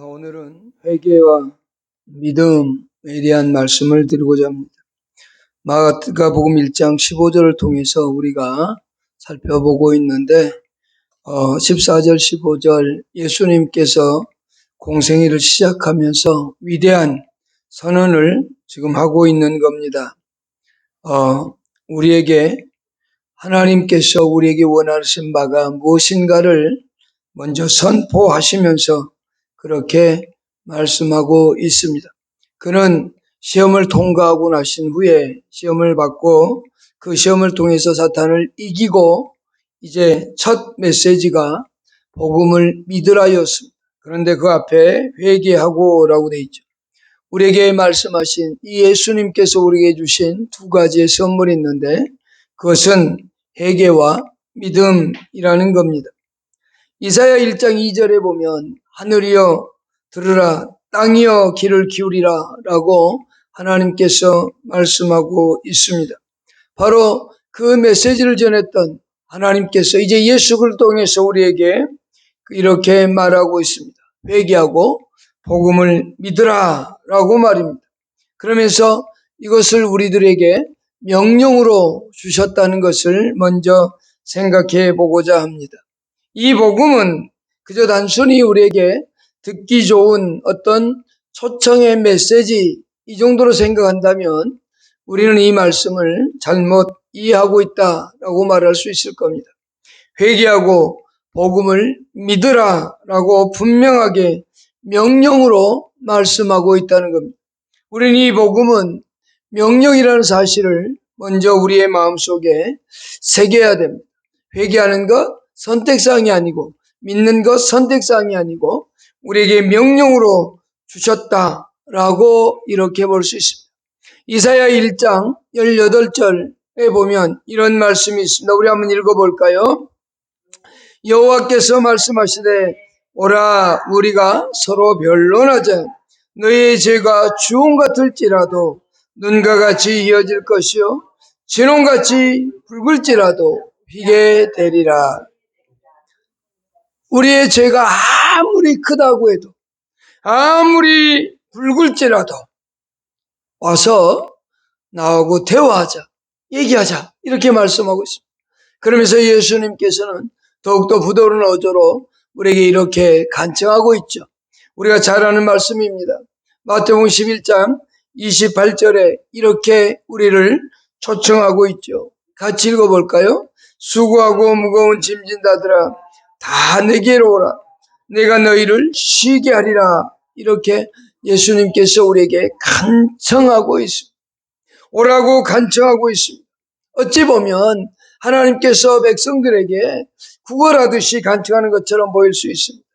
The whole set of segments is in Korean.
오늘은 회개와 믿음에 대한 말씀을 드리고자 합니다. 마가복음 1장 15절을 통해서 우리가 살펴보고 있는데 14절 15절 예수님께서 공생애를 시작하면서 위대한 선언을 지금 하고 있는 겁니다. 우리에게 하나님께서 우리에게 원하신 바가 무엇인가를 먼저 선포하시면서 그렇게 말씀하고 있습니다. 그는 시험을 통과하고 나신 후에 시험을 받고 그 시험을 통해서 사탄을 이기고 이제 첫 메시지가 복음을 믿으라였습니다. 그런데 그 앞에 회개하고 라고 되어 있죠. 우리에게 말씀하신 이 예수님께서 우리에게 주신 두 가지의 선물이 있는데 그것은 회개와 믿음이라는 겁니다. 이사야 1장 2절에 보면 하늘이여 들으라 땅이여 귀를 기울이라 라고 하나님께서 말씀하고 있습니다. 바로 그 메시지를 전했던 하나님께서 이제 예수 그리스도를 통해서 우리에게 이렇게 말하고 있습니다. 회개하고 복음을 믿으라 라고 말입니다. 그러면서 이것을 우리들에게 명령으로 주셨다는 것을 먼저 생각해 보고자 합니다. 이 복음은 그저 단순히 우리에게 듣기 좋은 어떤 초청의 메시지 이 정도로 생각한다면 우리는 이 말씀을 잘못 이해하고 있다라고 말할 수 있을 겁니다. 회개하고 복음을 믿으라라고 분명하게 명령으로 말씀하고 있다는 겁니다. 우리는 이 복음은 명령이라는 사실을 먼저 우리의 마음속에 새겨야 됩니다. 회개하는 것 선택사항이 아니고 믿는 것 선택사항이 아니고 우리에게 명령으로 주셨다라고 이렇게 볼 수 있습니다. 이사야 1장 18절에 보면 이런 말씀이 있습니다. 우리 한번 읽어볼까요? 여호와께서 말씀하시되 오라 우리가 서로 변론하자. 너희의 죄가 주홍 같을지라도 눈과 같이 이어질 것이요 진홍같이 붉을지라도 희게 되리라. 우리의 죄가 아무리 크다고 해도 아무리 붉을지라도 와서 나하고 대화하자, 얘기하자 이렇게 말씀하고 있습니다. 그러면서 예수님께서는 더욱더 부드러운 어조로 우리에게 이렇게 간청하고 있죠. 우리가 잘 아는 말씀입니다. 마태복음 11장 28절에 이렇게 우리를 초청하고 있죠. 같이 읽어볼까요? 수고하고 무거운 짐진 자들아 다 내게로 오라. 내가 너희를 쉬게 하리라. 이렇게 예수님께서 우리에게 간청하고 있습니다. 오라고 간청하고 있습니다. 어찌 보면 하나님께서 백성들에게 구걸하듯이 간청하는 것처럼 보일 수 있습니다.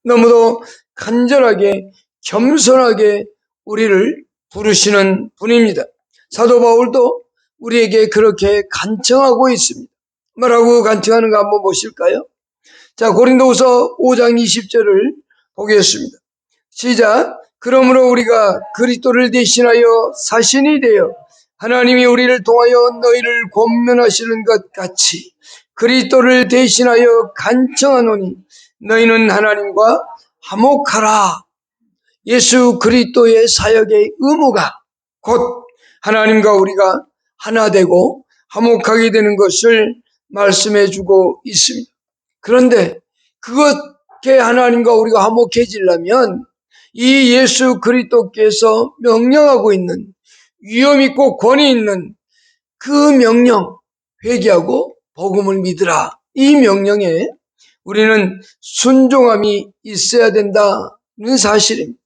너무도 간절하게 겸손하게 우리를 부르시는 분입니다. 사도 바울도 우리에게 그렇게 간청하고 있습니다. 뭐라고 간청하는가 한번 보실까요? 자, 고린도후서 5장 20절을 보겠습니다. 시작. 그러므로 우리가 그리스도를 대신하여 사신이 되어 하나님이 우리를 통하여 너희를 권면하시는 것 같이 그리스도를 대신하여 간청하노니 너희는 하나님과 화목하라. 예수 그리스도의 사역의 의무가 곧 하나님과 우리가 하나 되고 화목하게 되는 것을 말씀해 주고 있습니다. 그런데 그렇게 하나님과 우리가 화목해지려면 이 예수 그리스도께서 명령하고 있는 위엄 있고 권위 있는 그 명령, 회개하고 복음을 믿으라. 이 명령에 우리는 순종함이 있어야 된다는 사실입니다.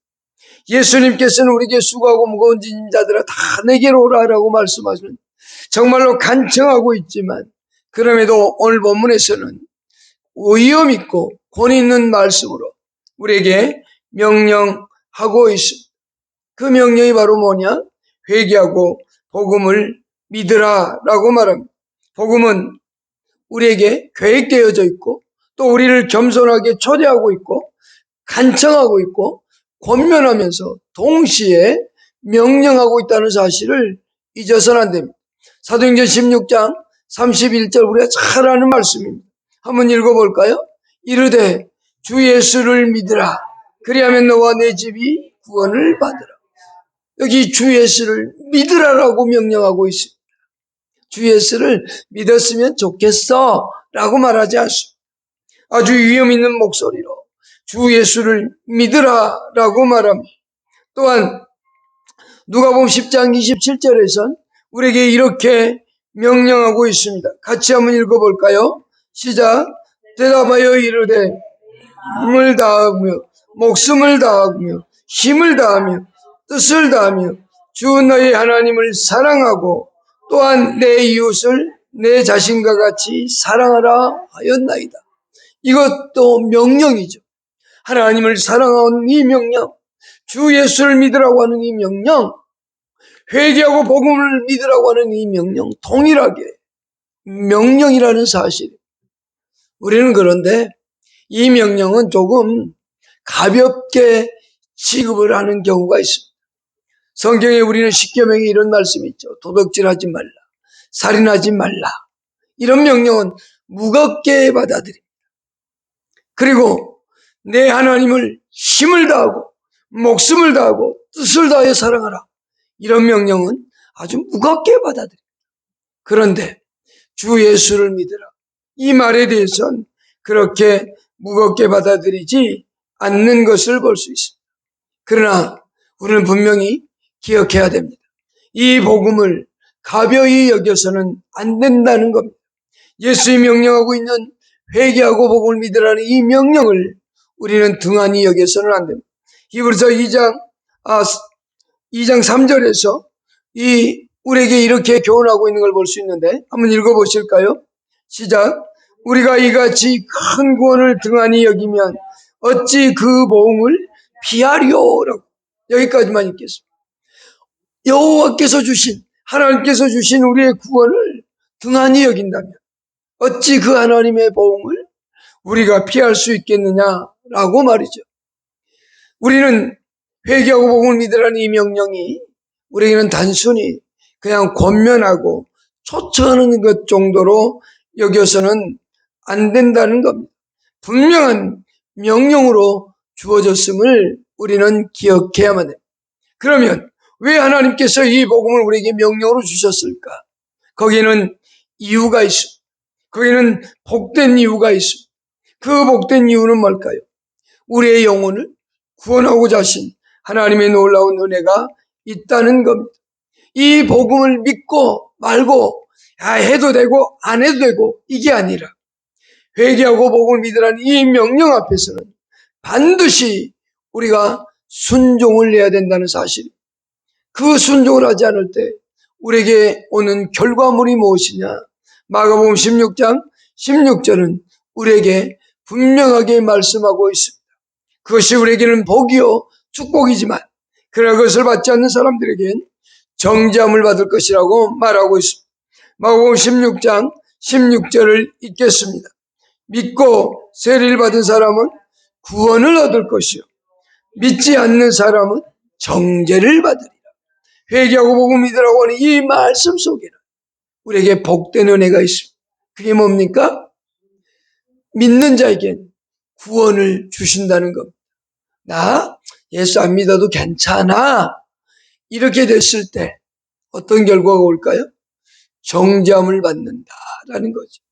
예수님께서는 우리에게 수고하고 무거운 짐진 자들아 다 내게로 오라라고 말씀하시는 정말로 간청하고 있지만 그럼에도 오늘 본문에서는 위엄 있고 권위 있는 말씀으로 우리에게 명령하고 있습니다. 그 명령이 바로 뭐냐? 회개하고 복음을 믿으라라고 말합니다. 복음은 우리에게 계획되어져 있고 또 우리를 겸손하게 초대하고 있고 간청하고 있고 권면하면서 동시에 명령하고 있다는 사실을 잊어서는 안 됩니다. 사도행전 16장 31절 우리가 잘 아는 말씀입니다. 한번 읽어볼까요? 이르되 주 예수를 믿으라. 그리하면 너와 내 집이 구원을 받으라. 여기 주 예수를 믿으라라고 명령하고 있습니다. 주 예수를 믿었으면 좋겠어 라고 말하지 않습니다. 아주 위험 있는 목소리로 주 예수를 믿으라라고 말합니다. 또한 누가복음 10장 27절에선 우리에게 이렇게 명령하고 있습니다. 같이 한번 읽어볼까요? 시작. 대답하여 이르되 힘을 다하며 목숨을 다하며 힘을 다하며 뜻을 다하며 주 너희 하나님을 사랑하고 또한 내 이웃을 내 자신과 같이 사랑하라 하였나이다. 이것도 명령이죠. 하나님을 사랑하는 이 명령, 주 예수를 믿으라고 하는 이 명령, 회개하고 복음을 믿으라고 하는 이 명령, 동일하게 명령이라는 사실. 우리는 그런데 이 명령은 조금 가볍게 취급을 하는 경우가 있습니다. 성경에 우리는 십계명에 이런 말씀이 있죠. 도둑질하지 말라, 살인하지 말라. 이런 명령은 무겁게 받아들입니다. 그리고 내 하나님을 힘을 다하고 목숨을 다하고 뜻을 다하여 사랑하라. 이런 명령은 아주 무겁게 받아들입니다. 그런데 주 예수를 믿으라. 이 말에 대해서는 그렇게 무겁게 받아들이지 않는 것을 볼 수 있습니다. 그러나 우리는 분명히 기억해야 됩니다. 이 복음을 가벼이 여겨서는 안 된다는 겁니다. 예수의 명령하고 있는 회개하고 복음을 믿으라는 이 명령을 우리는 등한히 여겨서는 안 됩니다. 히브리서 2장 3절에서 우리에게 이렇게 교훈하고 있는 걸 볼 수 있는데 한번 읽어보실까요? 시작. 우리가 이같이 큰 구원을 등한히 여기면 어찌 그 복음을 피하리오라고. 여기까지만 읽겠습니다. 여호와께서 주신, 하나님께서 주신 우리의 구원을 등한히 여긴다면 어찌 그 하나님의 복음을 우리가 피할 수 있겠느냐라고 말이죠. 우리는 회개하고 복음을 믿으라는 이 명령이 우리에게는 단순히 그냥 권면하고 초청하는 것 정도로 여겨서는 안 된다는 겁니다. 분명한 명령으로 주어졌음을 우리는 기억해야만 됩니다. 그러면 왜 하나님께서 이 복음을 우리에게 명령으로 주셨을까? 거기에는 이유가 있습니다. 거기에는 복된 이유가 있습니다. 그 복된 이유는 뭘까요? 우리의 영혼을 구원하고자 하신 하나님의 놀라운 은혜가 있다는 겁니다. 이 복음을 믿고 말고 해도 되고 안 해도 되고 이게 아니라 회개하고 복음을 믿으라는 이 명령 앞에서는 반드시 우리가 순종을 해야 된다는 사실. 그 순종을 하지 않을 때 우리에게 오는 결과물이 무엇이냐? 마가복음 16장 16절은 우리에게 분명하게 말씀하고 있습니다. 그것이 우리에게는 복이요 축복이지만 그러나 그것을 받지 않는 사람들에겐 정죄함을 받을 것이라고 말하고 있습니다. 마가복음 16장 16절을 읽겠습니다. 믿고 세례를 받은 사람은 구원을 얻을 것이요 믿지 않는 사람은 정죄를 받으리라. 회개하고 복음 믿으라고 하는 이 말씀 속에는 우리에게 복된 은혜가 있습니다. 그게 뭡니까? 믿는 자에겐 구원을 주신다는 겁니다. 나 예수 안 믿어도 괜찮아. 이렇게 됐을 때 어떤 결과가 올까요? 정죄함을 받는다라는 거죠.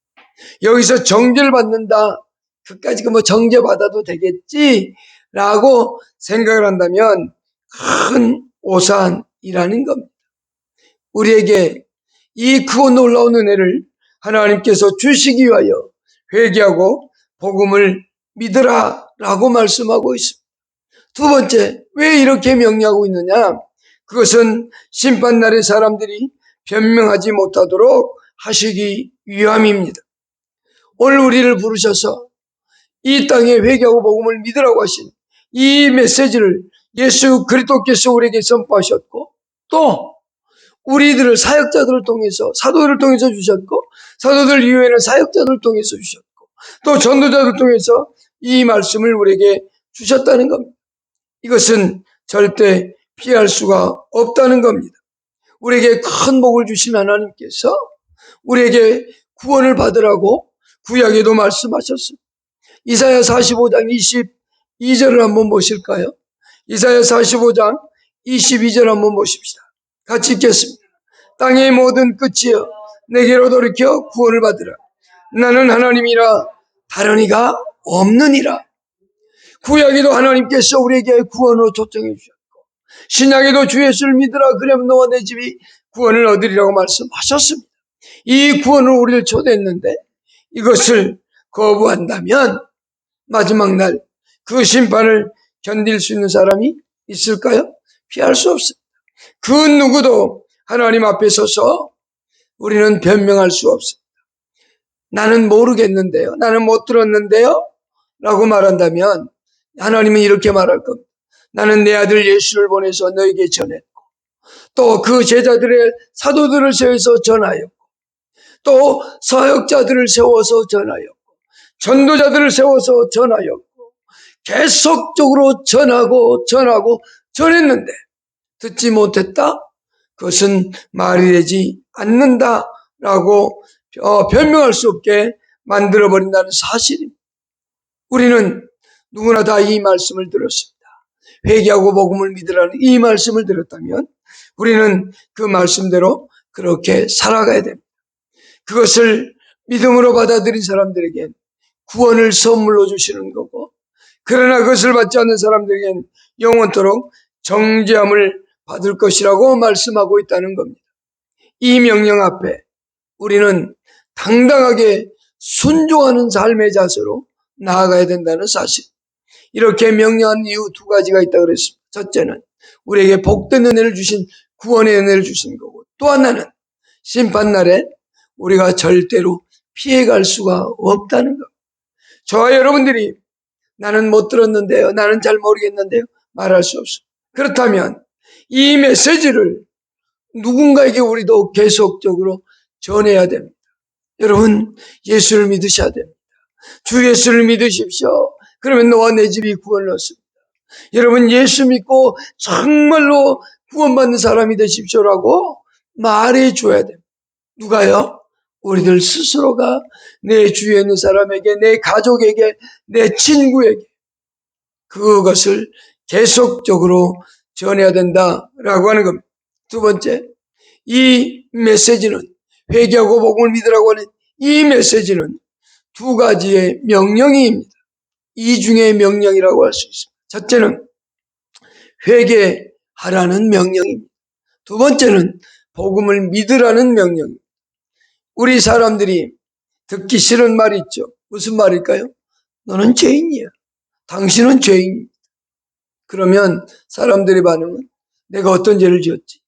여기서 정죄를 받는다. 그까지 정죄받아도 되겠지라고 생각을 한다면 큰 오산이라는 겁니다. 우리에게 이 크고 놀라운 은혜를 하나님께서 주시기 위하여 회개하고 복음을 믿으라라고 말씀하고 있습니다. 두 번째, 왜 이렇게 명령하고 있느냐? 그것은 심판날에 사람들이 변명하지 못하도록 하시기 위함입니다. 오늘 우리를 부르셔서 이 땅에 회개하고 복음을 믿으라고 하신 이 메시지를 예수 그리스도께서 우리에게 선포하셨고 또 우리들을 사역자들을 통해서 사도들을 통해서 주셨고 사도들 이후에는 사역자들을 통해서 주셨고 또 전도자들을 통해서 이 말씀을 우리에게 주셨다는 겁니다. 이것은 절대 피할 수가 없다는 겁니다. 우리에게 큰 복을 주신 하나님께서 우리에게 구원을 받으라고 구약에도 말씀하셨습니다. 이사야 45장 2절을 한번 보실까요? 이사야 45장 22절 한번 보십시다. 같이 읽겠습니다. 땅의 모든 끝이여 내게로 돌이켜 구원을 받으라. 나는 하나님이라 다른 이가 없느니라. 구약에도 하나님께서 우리에게 구원으로 초청해 주셨고 신약에도 주 예수를 믿으라 그러면 너와 내 집이 구원을 얻으리라고 말씀하셨습니다. 이 구원을 우리를 초대했는데 이것을 거부한다면 마지막 날 그 심판을 견딜 수 있는 사람이 있을까요? 피할 수 없습니다. 그 누구도 하나님 앞에 서서 우리는 변명할 수 없습니다. 나는 모르겠는데요. 나는 못 들었는데요. 라고 말한다면 하나님은 이렇게 말할 겁니다. 나는 내 아들 예수를 보내서 너에게 전했고 또 그 제자들의 사도들을 세워서 전하였고 또 사역자들을 세워서 전하였고 전도자들을 세워서 전하였고 계속적으로 전하고 전했는데 듣지 못했다? 그것은 말이 되지 않는다라고 변명할 수 없게 만들어버린다는 사실입니다. 우리는 누구나 다 이 말씀을 들었습니다. 회개하고 복음을 믿으라는 이 말씀을 들었다면 우리는 그 말씀대로 그렇게 살아가야 됩니다. 그것을 믿음으로 받아들인 사람들에겐 구원을 선물로 주시는 거고 그러나 그것을 받지 않는 사람들에겐 영원토록 정죄함을 받을 것이라고 말씀하고 있다는 겁니다. 이 명령 앞에 우리는 당당하게 순종하는 삶의 자세로 나아가야 된다는 사실. 이렇게 명령한 이유 두 가지가 있다고 그랬습니다. 첫째는 우리에게 복된 은혜를 주신 구원의 은혜를 주신 거고 또 하나는 심판날에 우리가 절대로 피해갈 수가 없다는 것. 저와 여러분들이 나는 못 들었는데요. 나는 잘 모르겠는데요. 말할 수 없습니다. 그렇다면 이 메시지를 누군가에게 우리도 계속적으로 전해야 됩니다. 여러분 예수를 믿으셔야 됩니다. 주 예수를 믿으십시오. 그러면 너와 내 집이 구원을 얻습니다. 여러분 예수 믿고 정말로 구원받는 사람이 되십시오라고 말해줘야 됩니다. 누가요? 우리들 스스로가 내 주위에 있는 사람에게, 내 가족에게, 내 친구에게 그것을 계속적으로 전해야 된다라고 하는 겁니다. 두 번째, 이 메시지는 회개하고 복음을 믿으라고 하는 이 메시지는 두 가지의 명령입니다. 이중의 명령이라고 할 수 있습니다. 첫째는 회개하라는 명령입니다. 두 번째는 복음을 믿으라는 명령입니다. 우리 사람들이 듣기 싫은 말이 있죠. 무슨 말일까요? 너는 죄인이야. 당신은 죄인입니다. 그러면 사람들의 반응은 내가 어떤 죄를 지었지?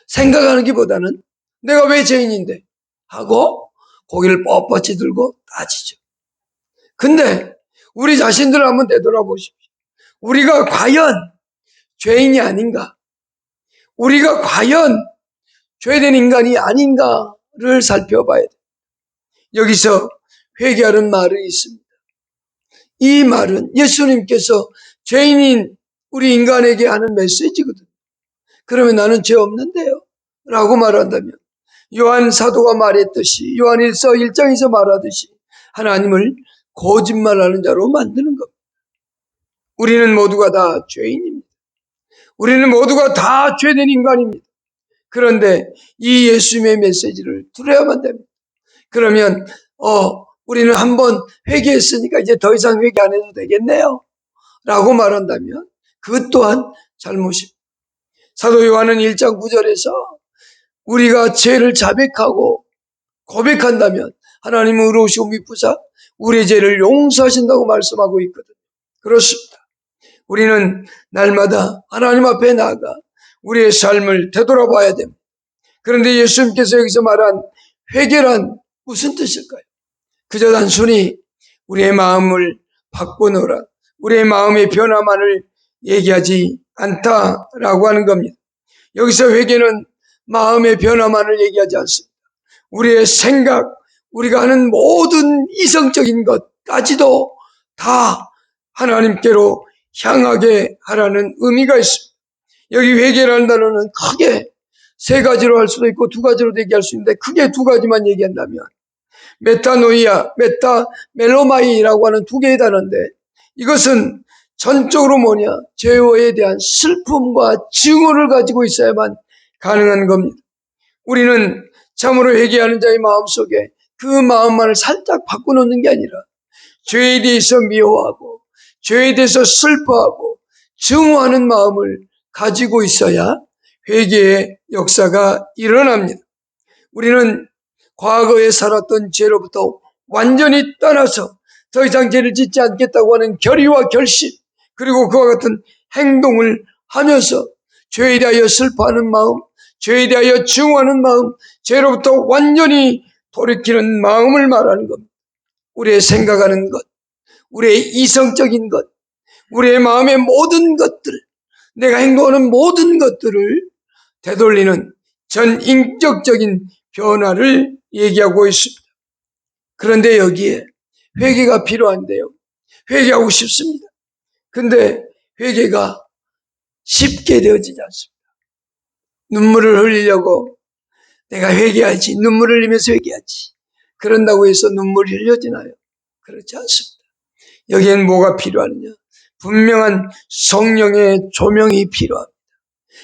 생각하는 것보다는 내가 왜 죄인인데? 하고 고개를 뻣뻣이 들고 따지죠. 근데 우리 자신들을 한번 되돌아보십시오. 우리가 과연 죄인이 아닌가? 우리가 과연 죄된 인간이 아닌가를 살펴봐야 돼요. 여기서 회개하는 말이 있습니다. 이 말은 예수님께서 죄인인 우리 인간에게 하는 메시지거든요. 그러면 나는 죄 없는데요? 라고 말한다면 요한 사도가 말했듯이 요한일서 1장에서 말하듯이 하나님을 거짓말하는 자로 만드는 겁니다. 우리는 모두가 다 죄인입니다. 우리는 모두가 다 죄된 인간입니다. 그런데 이 예수님의 메시지를 들어야만 됩니다. 그러면 우리는 한번 회개했으니까 이제 더 이상 회개 안 해도 되겠네요 라고 말한다면 그것 또한 잘못입니다. 사도 요한은 1장 9절에서 우리가 죄를 자백하고 고백한다면 하나님은 의로우시고 미쁘사 우리의 죄를 용서하신다고 말씀하고 있거든요. 그렇습니다. 우리는 날마다 하나님 앞에 나아가 우리의 삶을 되돌아봐야 됩니다. 그런데 예수님께서 여기서 말한 회개란 무슨 뜻일까요? 그저 단순히 우리의 마음을 바꾸노라, 우리의 마음의 변화만을 얘기하지 않다라고 하는 겁니다. 여기서 회개는 마음의 변화만을 얘기하지 않습니다. 우리의 생각, 우리가 하는 모든 이성적인 것까지도 다 하나님께로 향하게 하라는 의미가 있습니다. 여기 회개라는 단어는 크게 세 가지로 할 수도 있고 두 가지로도 얘기할 수 있는데 크게 두 가지만 얘기한다면 메타노이아, 메타멜로마이라고 하는 두 개의 단어인데 이것은 전적으로 뭐냐? 죄에 대한 슬픔과 증오를 가지고 있어야만 가능한 겁니다. 우리는 참으로 회개하는 자의 마음속에 그 마음만을 살짝 바꿔놓는 게 아니라 죄에 대해서 미워하고 죄에 대해서 슬퍼하고 증오하는 마음을 가지고 있어야 회개의 역사가 일어납니다. 우리는 과거에 살았던 죄로부터 완전히 떠나서 더 이상 죄를 짓지 않겠다고 하는 결의와 결심, 그리고 그와 같은 행동을 하면서 죄에 대하여 슬퍼하는 마음, 죄에 대하여 증오하는 마음, 죄로부터 완전히 돌이키는 마음을 말하는 겁니다. 우리의 생각하는 것, 우리의 이성적인 것, 우리의 마음의 모든 것들, 내가 행동하는 모든 것들을 되돌리는 전인격적인 변화를 얘기하고 있습니다. 그런데 여기에 회개가 필요한데요. 회개하고 싶습니다. 근데 회개가 쉽게 되어지지 않습니다. 눈물을 흘리려고 내가 회개하지, 눈물을 흘리면서 회개하지. 그런다고 해서 눈물이 흘려지나요? 그렇지 않습니다. 여기엔 뭐가 필요하느냐? 분명한 성령의 조명이 필요합니다.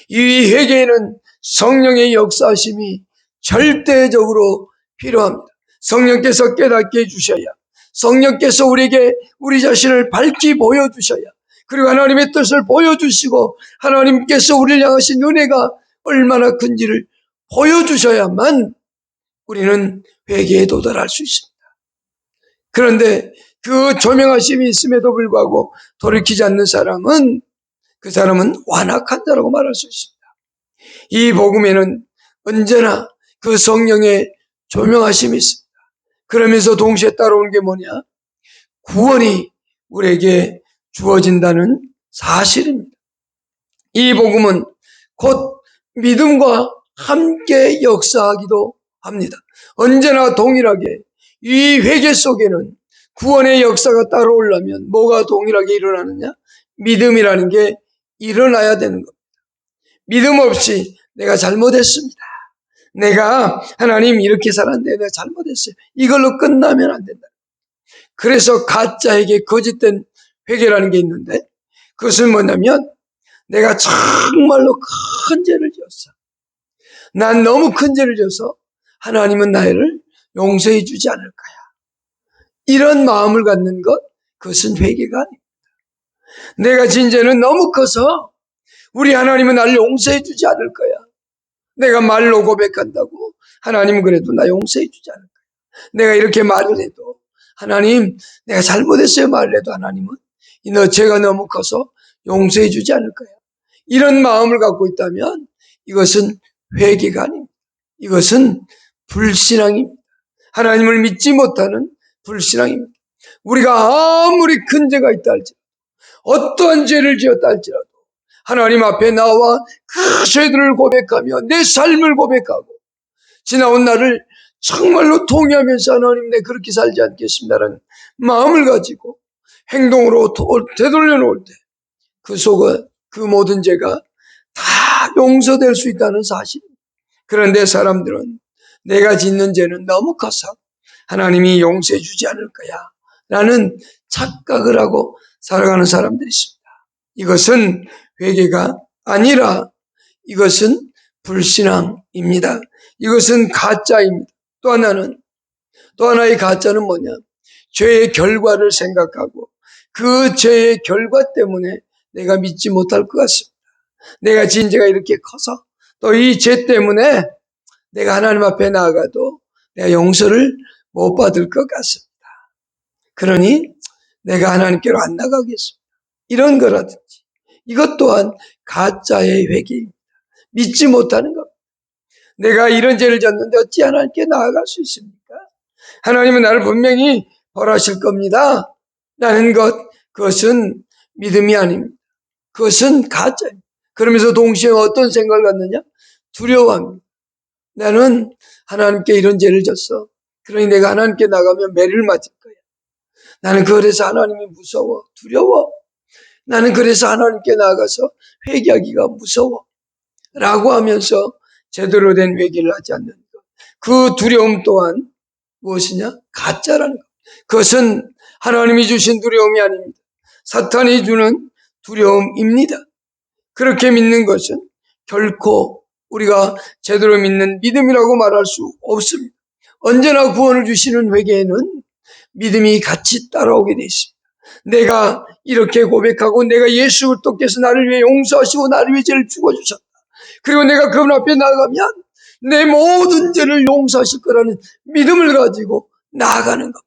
이 회개에는 성령의 역사하심이 절대적으로 필요합니다. 성령께서 깨닫게 해주셔야, 성령께서 우리에게 우리 자신을 밝히 보여주셔야, 그리고 하나님의 뜻을 보여주시고 하나님께서 우리를 향하신 은혜가 얼마나 큰지를 보여주셔야만 우리는 회개에 도달할 수 있습니다. 그런데 그 조명하심이 있음에도 불구하고 돌이키지 않는 사람은, 그 사람은 완악한 자라고 말할 수 있습니다. 이 복음에는 언제나 그 성령의 조명하심이 있습니다. 그러면서 동시에 따라오는 게 뭐냐? 구원이 우리에게 주어진다는 사실입니다. 이 복음은 곧 믿음과 함께 역사하기도 합니다. 언제나 동일하게 이 회개 속에는 구원의 역사가 따라오려면 뭐가 동일하게 일어나느냐? 믿음이라는 게 일어나야 되는 겁니다. 믿음 없이 내가 잘못했습니다. 내가 하나님 이렇게 살았는데 내가 잘못했어요. 이걸로 끝나면 안 된다. 그래서 가짜에게 거짓된 회개라는 게 있는데, 그것은 뭐냐면 내가 정말로 큰 죄를 지었어. 난 너무 큰 죄를 지어서 하나님은 나를 용서해 주지 않을 거야. 이런 마음을 갖는 것, 그것은 회개가 아닙니다. 내가 진 죄는 너무 커서 우리 하나님은 나를 용서해 주지 않을 거야. 내가 말로 고백한다고 하나님은 그래도 나 용서해 주지 않을 거야. 내가 이렇게 말을 해도 하나님 내가 잘못했어요 말을 해도 하나님은 너 죄가 너무 커서 용서해 주지 않을 거야. 이런 마음을 갖고 있다면 이것은 회개가 아닙니다. 이것은 불신앙입니다. 하나님을 믿지 못하는 불신앙입니다. 우리가 아무리 큰 죄가 있다 할지라도, 어떠한 죄를 지었다 할지라도 하나님 앞에 나와 그 죄들을 고백하며 내 삶을 고백하고 지나온 날을 정말로 통회하면서 하나님 내 그렇게 살지 않겠습니다라는 마음을 가지고 행동으로 되돌려 놓을 때 그 속에 그 모든 죄가 다 용서될 수 있다는 사실입니다. 그런데 사람들은 내가 짓는 죄는 너무 커서 하나님이 용서해 주지 않을 거야 라는 착각을 하고 살아가는 사람들이 있습니다. 이것은 회개가 아니라 이것은 불신앙입니다. 이것은 가짜입니다. 또 하나의 가짜는 뭐냐? 죄의 결과를 생각하고 그 죄의 결과 때문에 내가 믿지 못할 것 같습니다. 내가 지은 죄가 이렇게 커서 또 이 죄 때문에 내가 하나님 앞에 나아가도 내가 용서를 못 받을 것 같습니다. 그러니 내가 하나님께로 안 나가겠습니다. 이런 거라든지, 이것 또한 가짜의 회개입니다. 믿지 못하는 겁니다. 내가 이런 죄를 졌는데 어찌 하나님께 나아갈 수 있습니까? 하나님은 나를 분명히 벌하실 겁니다. 라는 것, 그것은 믿음이 아닙니다. 그것은 가짜입니다. 그러면서 동시에 어떤 생각을 갖느냐? 두려워합니다. 나는 하나님께 이런 죄를 졌어. 그러니 내가 하나님께 나가면 매를 맞을 거야. 나는 그래서 하나님이 무서워, 두려워. 나는 그래서 하나님께 나가서 회개하기가 무서워 라고 하면서 제대로 된 회개를 하지 않는 것. 그 두려움 또한 무엇이냐? 가짜라는 것. 그것은 하나님이 주신 두려움이 아닙니다. 사탄이 주는 두려움입니다. 그렇게 믿는 것은 결코 우리가 제대로 믿는 믿음이라고 말할 수 없습니다. 언제나 구원을 주시는 회개에는 믿음이 같이 따라오게 되어 있습니다. 내가 이렇게 고백하고 내가 예수 그리스도께서 나를 위해 용서하시고 나를 위해 죄를 죽어주셨다. 그리고 내가 그분 앞에 나아가면 내 모든 죄를 용서하실 거라는 믿음을 가지고 나아가는 것.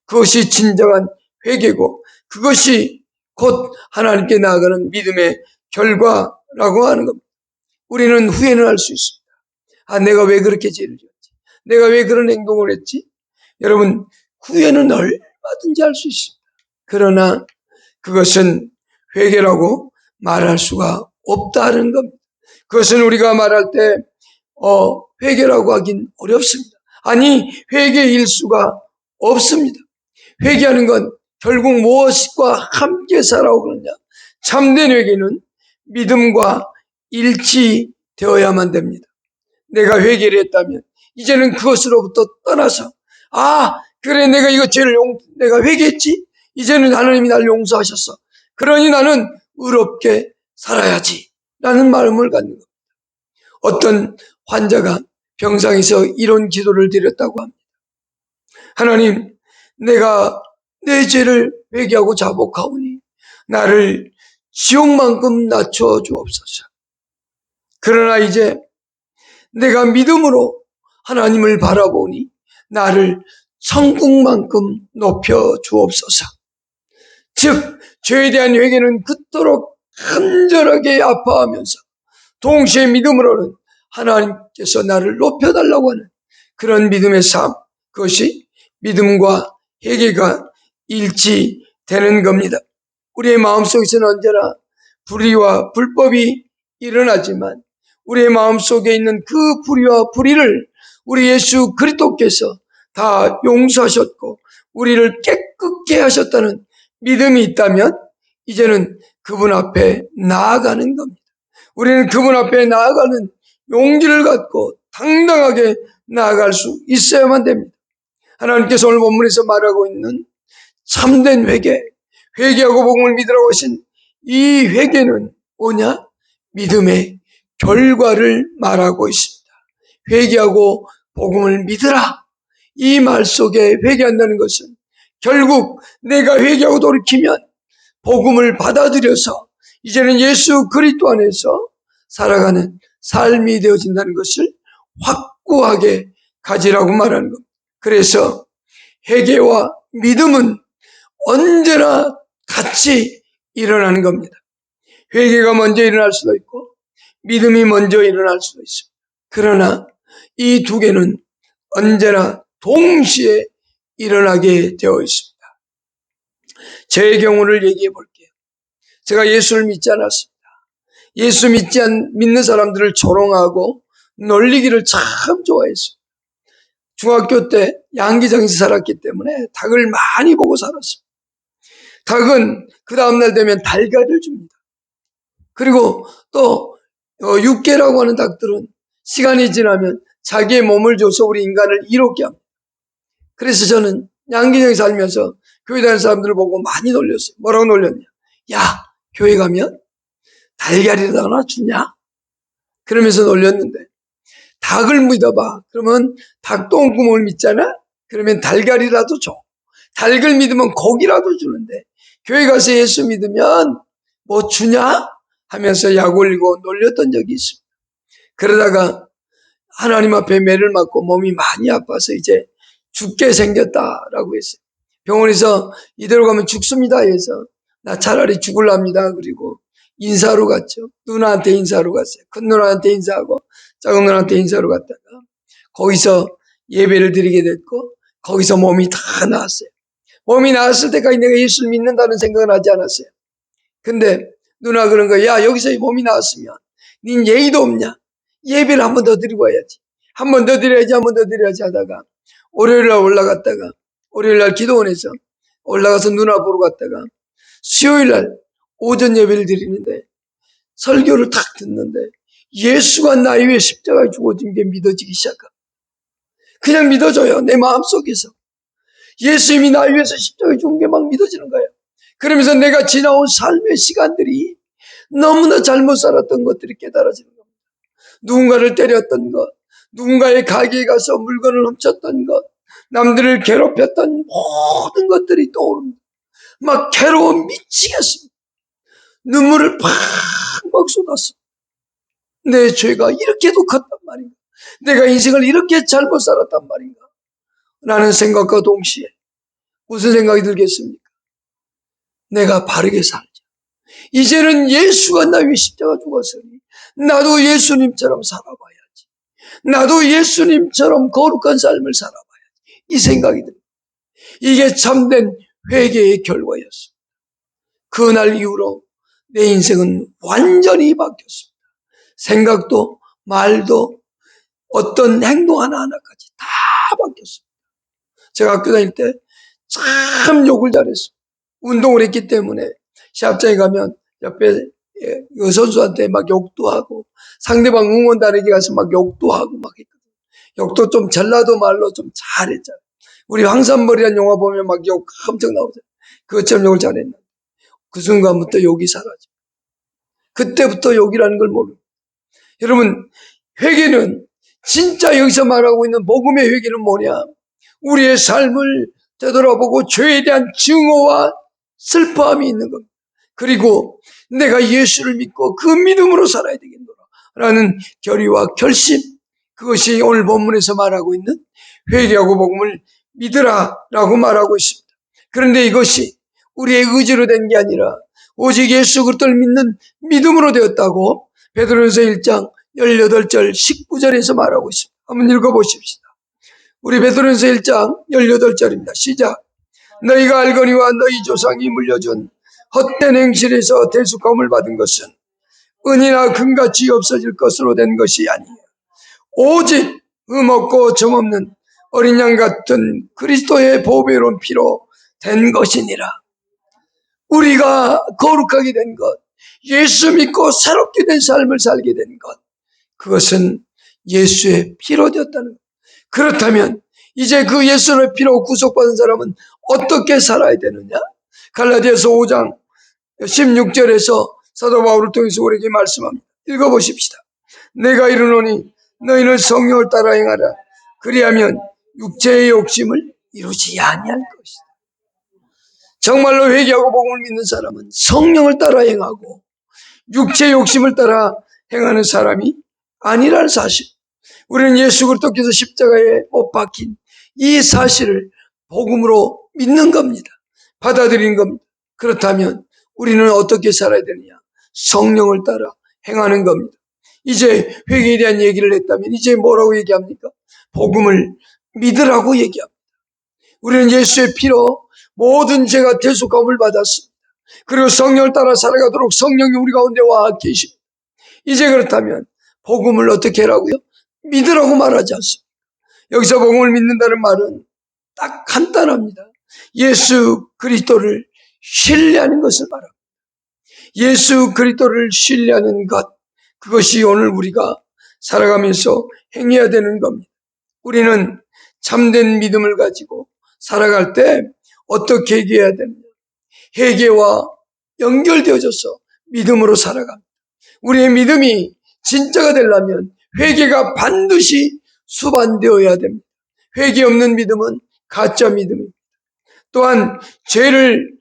그것이 진정한 회개고 그것이 곧 하나님께 나아가는 믿음의 결과라고 하는 겁니다. 우리는 후회는 할 수 있습니다. 아, 내가 왜 그렇게 죄를 지었지? 내가 왜 그런 행동을 했지? 여러분, 후회는 얼마든지 할 수 있습니다. 그러나 그것은 회개라고 말할 수가 없다는 겁니다. 그것은 우리가 말할 때 회개라고 하긴 어렵습니다. 아니, 회개일 수가 없습니다. 회개하는 건 결국 무엇과 함께 살아오고 그러냐? 참된 회개는 믿음과 일치되어야만 됩니다. 내가 회개를 했다면 이제는 그것으로부터 떠나서 그래 내가 이거 죄를 내가 회개했지? 이제는 하나님이 나를 용서하셨어. 그러니 나는 의롭게 살아야지 라는 마음을 갖는 겁니다. 어떤 환자가 병상에서 이런 기도를 드렸다고 합니다. 하나님, 내가 내 죄를 회개하고 자복하오니 나를 지옥만큼 낮춰 주옵소서. 그러나 이제 내가 믿음으로 하나님을 바라보니 나를 천국만큼 높여 주옵소서. 즉 죄에 대한 회개는 그토록 간절하게 아파하면서 동시에 믿음으로는 하나님께서 나를 높여달라고 하는 그런 믿음의 삶, 그것이 믿음과 회개가 일치되는 겁니다. 우리의 마음속에서는 언제나 불의와 불법이 일어나지만 우리의 마음속에 있는 그 불의와 불의를 우리 예수 그리스도께서 다 용서하셨고 우리를 깨끗게 하셨다는 믿음이 있다면 이제는 그분 앞에 나아가는 겁니다. 우리는 그분 앞에 나아가는 용기를 갖고 당당하게 나아갈 수 있어야만 됩니다. 하나님께서 오늘 본문에서 말하고 있는 참된 회개, 회개하고 복음을 믿으라고 하신 이 회개는 뭐냐? 믿음의 결과를 말하고 있습니다. 회개하고 복음을 믿으라. 이 말 속에 회개한다는 것은 결국 내가 회개하고 돌이키면 복음을 받아들여서 이제는 예수 그리스도 안에서 살아가는 삶이 되어진다는 것을 확고하게 가지라고 말하는 겁니다. 그래서 회개와 믿음은 언제나 같이 일어나는 겁니다. 회개가 먼저 일어날 수도 있고 믿음이 먼저 일어날 수도 있습니다. 그러나 이 두 개는 언제나 동시에 일어나게 되어 있습니다. 제 경우를 얘기해 볼게요. 제가 예수를 믿지 않았습니다. 예수 믿는 사람들을 조롱하고 놀리기를 참 좋아했어요. 중학교 때 양기장에서 살았기 때문에 닭을 많이 보고 살았어요. 닭은 그 다음날 되면 달걀을 줍니다. 그리고 또 육개라고 하는 닭들은 시간이 지나면 자기의 몸을 줘서 우리 인간을 이롭게 합니다. 그래서 저는 양기장에 살면서 교회 다니는 사람들을 보고 많이 놀렸어요. 뭐라고 놀렸냐? 야, 교회 가면 달걀이라도 하나 주냐? 그러면서 놀렸는데 닭을 믿어봐. 그러면 닭똥구멍을 믿잖아? 그러면 달걀이라도 줘. 닭을 믿으면 고기라도 주는데 교회 가서 예수 믿으면 뭐 주냐? 하면서 약 올리고 놀렸던 적이 있습니다. 그러다가 하나님 앞에 매를 맞고 몸이 많이 아파서 이제 죽게 생겼다라고 했어요. 병원에서 이대로 가면 죽습니다 해서 나 차라리 죽을랍니다. 그리고 인사로 갔죠. 누나한테 인사로 갔어요. 큰 누나한테 인사하고 작은 누나한테 인사로 갔다가 거기서 예배를 드리게 됐고 거기서 몸이 다 나았어요. 몸이 나았을 때까지 내가 예수를 믿는다는 생각은 하지 않았어요. 근데 누나 그런 거야. 야, 여기서 몸이 나았으면 닌 예의도 없냐? 예배를 한 번 더 드리고 와야지. 한 번 더 드려야지, 한 번 더 드려야지 하다가 월요일날 올라갔다가 월요일날 기도원에서 올라가서 누나 보러 갔다가 수요일날 오전 예배를 드리는데 설교를 탁 듣는데 예수가 나의 위해 십자가에 죽어진 게 믿어지기 시작합니다. 그냥 믿어져요. 내 마음속에서. 예수님이 나의 위해서 십자가에 죽은 게 막 믿어지는 거예요. 그러면서 내가 지나온 삶의 시간들이 너무나 잘못 살았던 것들이 깨달아지는 겁니다. 누군가를 때렸던 것, 누군가의 가게에 가서 물건을 훔쳤던 것, 남들을 괴롭혔던 모든 것들이 떠오릅니다. 막 괴로워 미치겠습니다. 눈물을 팍팍 쏟았어. 내 죄가 이렇게도 컸단 말인가? 내가 인생을 이렇게 잘못 살았단 말인가? 라는 생각과 동시에 무슨 생각이 들겠습니까? 내가 바르게 살자. 이제는 예수가 나 위해 십자가 죽었으니 나도 예수님처럼 살아봐야지. 나도 예수님처럼 거룩한 삶을 살아봐야지. 이 생각이 듭니다. 이게 참된 회개의 결과였습니다. 그날 이후로 내 인생은 완전히 바뀌었습니다. 생각도 말도 어떤 행동 하나하나까지 다 바뀌었습니다. 제가 학교 다닐 때 참 욕을 잘했어요. 운동을 했기 때문에 시합장에 가면 옆에 선수한테 막 욕도 하고 상대방 응원단에게 가서 막 욕도 하고 막 했거든요. 욕도 좀 전라도 말로 좀 잘했잖아요. 우리 황산벌이라는 영화 보면 막 욕 엄청 나오잖아요. 그것처럼 욕을 잘했나. 그 순간부터 욕이 사라져. 그때부터 욕이라는 걸 모릅니다. 여러분, 회개는 진짜 여기서 말하고 있는 복음의 회개는 뭐냐? 우리의 삶을 되돌아보고 죄에 대한 증오와 슬퍼함이 있는 겁니다. 그리고 내가 예수를 믿고 그 믿음으로 살아야 되겠노라 라는 결의와 결심, 그것이 오늘 본문에서 말하고 있는 회개하고 복음을 믿으라 라고 말하고 있습니다. 그런데 이것이 우리의 의지로 된 게 아니라 오직 예수 그리스도를 믿는 믿음으로 되었다고 베드로전서 1장 18절 19절에서 말하고 있습니다. 한번 읽어보십시다. 우리 베드로전서 1장 18절입니다. 시작. 너희가 알거니와 너희 조상이 물려준 헛된 행실에서 대속함을 받은 것은 은이나 금같이 없어질 것으로 된 것이 아니에요. 오직 흠없고 점없는 어린 양 같은 그리스도의 보배로운 피로 된 것이니라. 우리가 거룩하게 된 것, 예수 믿고 새롭게 된 삶을 살게 된 것, 그것은 예수의 피로 되었다는 것. 그렇다면 이제 그 예수의 피로 구속받은 사람은 어떻게 살아야 되느냐? 갈라디아서 5장 16절에서 사도 바울을 통해서 우리에게 말씀합니다. 읽어보십시다. 내가 이르노니 너희는 성령을 따라 행하라. 그리하면 육체의 욕심을 이루지 아니할 것이다. 정말로 회개하고 복음을 믿는 사람은 성령을 따라 행하고 육체의 욕심을 따라 행하는 사람이 아니라는 사실. 우리는 예수 그리스도께서 십자가에 못 박힌 이 사실을 복음으로 믿는 겁니다. 받아들이는 겁니다. 그렇다면 우리는 어떻게 살아야 되느냐? 성령을 따라 행하는 겁니다. 이제 회개에 대한 얘기를 했다면 이제 뭐라고 얘기합니까? 복음을 믿으라고 얘기합니다. 우리는 예수의 피로 모든 죄가 대속함을 받았습니다. 그리고 성령을 따라 살아가도록 성령이 우리 가운데 와 계십니다. 이제 그렇다면 복음을 어떻게 하라고요? 믿으라고 말하지 않습니다. 여기서 복음을 믿는다는 말은 딱 간단합니다. 예수 그리스도를 신뢰하는 것을 말합니다. 예수 그리스도를 신뢰하는 것, 그것이 오늘 우리가 살아가면서 행해야 되는 겁니다. 우리는 참된 믿음을 가지고 살아갈 때 어떻게 회개해야 되느냐? 회개와 연결되어져서 믿음으로 살아갑니다. 우리의 믿음이 진짜가 되려면 회개가 반드시 수반되어야 됩니다. 회개 없는 믿음은 가짜 믿음입니다. 또한 죄를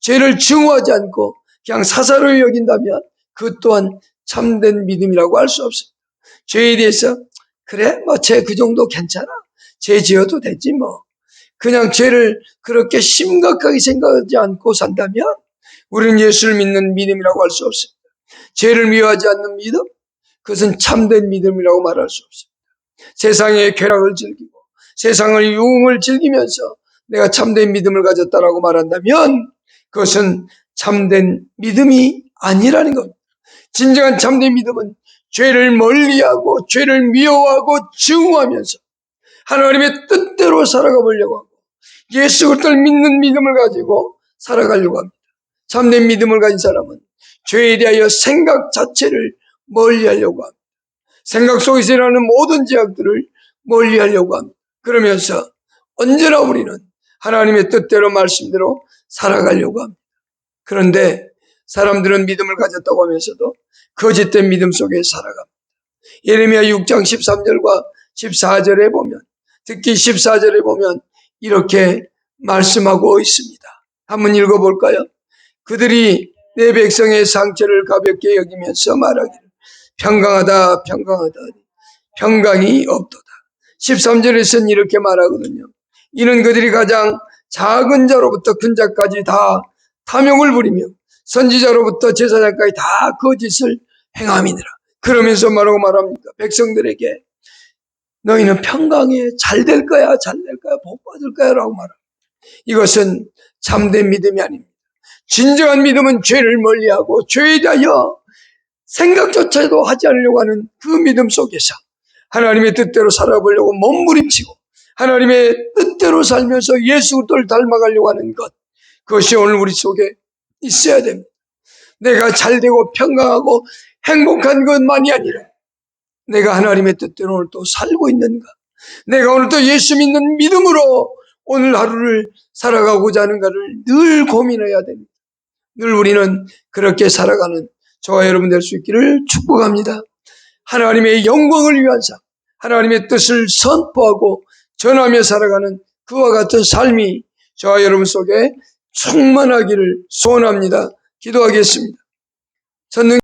죄를 증오하지 않고 그냥 사사로이 여긴다면 그 또한 참된 믿음이라고 할 수 없습니다. 죄에 대해서 그래 죄 그 정도 괜찮아. 죄 지어도 되지 뭐. 그냥 죄를 그렇게 심각하게 생각하지 않고 산다면 우리는 예수를 믿는 믿음이라고 할 수 없습니다. 죄를 미워하지 않는 믿음, 그것은 참된 믿음이라고 말할 수 없습니다. 세상의 쾌락을 즐기고 세상의 유흥을 즐기면서 내가 참된 믿음을 가졌다라고 말한다면 그것은 참된 믿음이 아니라는 겁니다. 진정한 참된 믿음은 죄를 멀리하고 죄를 미워하고 증오하면서 하나님의 뜻대로 살아가 보려고 하고 예수 그리스도를 믿는 믿음을 가지고 살아가려고 합니다. 참된 믿음을 가진 사람은 죄에 대하여 생각 자체를 멀리하려고 합니다. 생각 속에서 일어나는 모든 죄악들을 멀리하려고 합니다. 그러면서 언제나 우리는 하나님의 뜻대로 말씀대로 살아가려고 합니다. 그런데 사람들은 믿음을 가졌다고 하면서도 거짓된 믿음 속에 살아갑니다. 예레미야 6장 13절과 14절에 보면, 특히 14절에 보면 이렇게 말씀하고 있습니다. 한번 읽어볼까요? 그들이 내 백성의 상처를 가볍게 여기면서 말하기를 평강하다 평강하다 평강이 없도다. 13절에서는 이렇게 말하거든요. 이는 그들이 가장 작은 자로부터 큰 자까지 다 탐욕을 부리며 선지자로부터 제사장까지 다 거짓을 행함이니라. 그러면서 말합니까? 백성들에게 너희는 평강에 잘 될 거야, 잘 될 거야, 복 받을 거야 라고 말합니다. 이것은 참된 믿음이 아닙니다. 진정한 믿음은 죄를 멀리하고 죄에 대하여 생각조차도 하지 않으려고 하는 그 믿음 속에서 하나님의 뜻대로 살아보려고 몸부림치고 하나님의 뜻대로 살면서 예수 그리스도를 닮아가려고 하는 것, 그것이 오늘 우리 속에 있어야 됩니다. 내가 잘되고 평강하고 행복한 것만이 아니라 내가 하나님의 뜻대로 오늘 또 살고 있는가, 내가 오늘 또 예수 믿는 믿음으로 오늘 하루를 살아가고자 하는가를 늘 고민해야 됩니다. 늘 우리는 그렇게 살아가는 저와 여러분 될 수 있기를 축복합니다. 하나님의 영광을 위한 삶, 하나님의 뜻을 선포하고 전하며 살아가는 그와 같은 삶이 저와 여러분 속에 충만하기를 소원합니다. 기도하겠습니다.